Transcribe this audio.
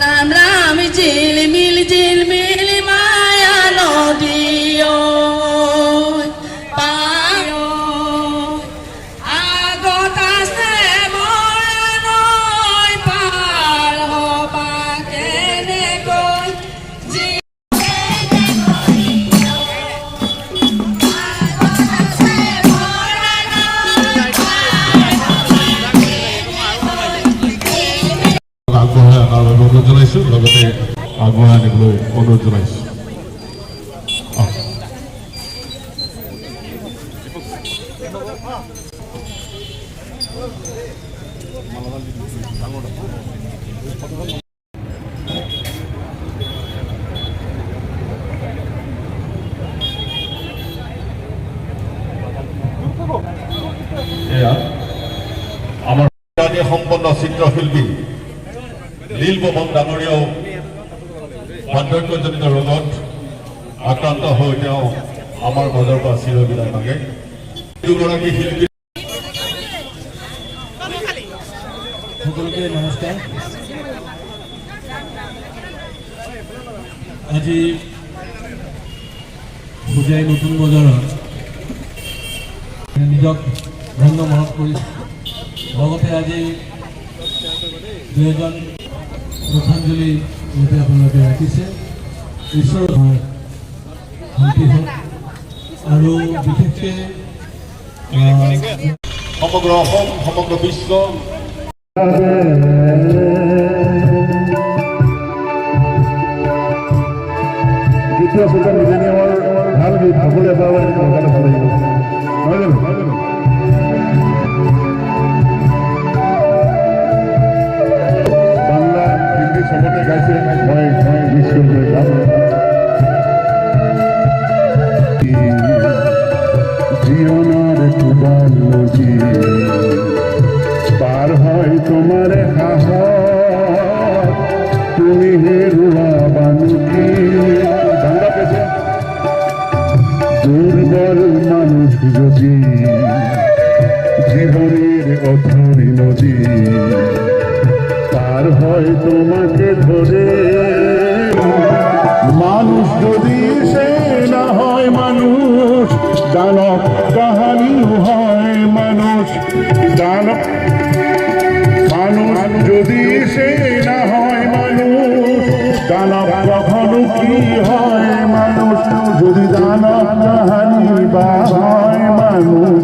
ৰাম ৰাম ঝিলমিল মায়া নদীয় আগত আছে মৰণ পাৰ হবা কেনেকৈ অনুৰোধ জনাইছোঁ লগতে আগুৱাই আনিবলৈ অনুৰোধ জনাইছোঁ। এয়া আমাৰ সম্পন্ন চিত্ৰশিল্পী লীল বমন ডাঙৰীয়াও বাৰ্ধক্যজনিত ৰোগত আক্ৰান্ত হৈ তেওঁ আমাৰ মাজৰ পৰা চিৰবিদায় মাগে। দুগৰাকী শিল্পী সকলোকে নমস্কাৰ। আজি হোজাই নতুন বজাৰত নিজক ধন্য মনত কৰিছোঁ। লগতে আজি দুজন শ্ৰদ্ধাঞ্জলি ৰূপে আপোনালোকে ৰাখিছে। ঈশ্বৰৰ শান্তি হওক আৰু বিশেষকৈ সমগ্ৰ অসম সমগ্ৰ বিশ্ব দ্বিতীয় চুলতান মিলেনিয়ামৰ ভাল গীত সকলোৱে এবাৰ লগালে ভাল লাগিব, নহয় জানো? বাংলা হিন্দী চবতে গাইছে, মই মিছ কৰিবলৈ যাম। জীৱনৰ কোবাল নদী পাৰ হয় তোমাৰ সাহস, তুমি হেৰুৱা বানুকি বাংলা পেছে দুর্বল মানুষ যদি জীবনের অথরি নদী পার হয় তোমাকে ধরে, মানুষ যদি সে না হয় মানুষ, দানব কাহানিও হয় মানুষ, দানব মানুষ যদি সে না হয় মানুষ, দানব কখনো কি হয় মানুষ, যদি দানব কাহানি বা হয় মানুষ।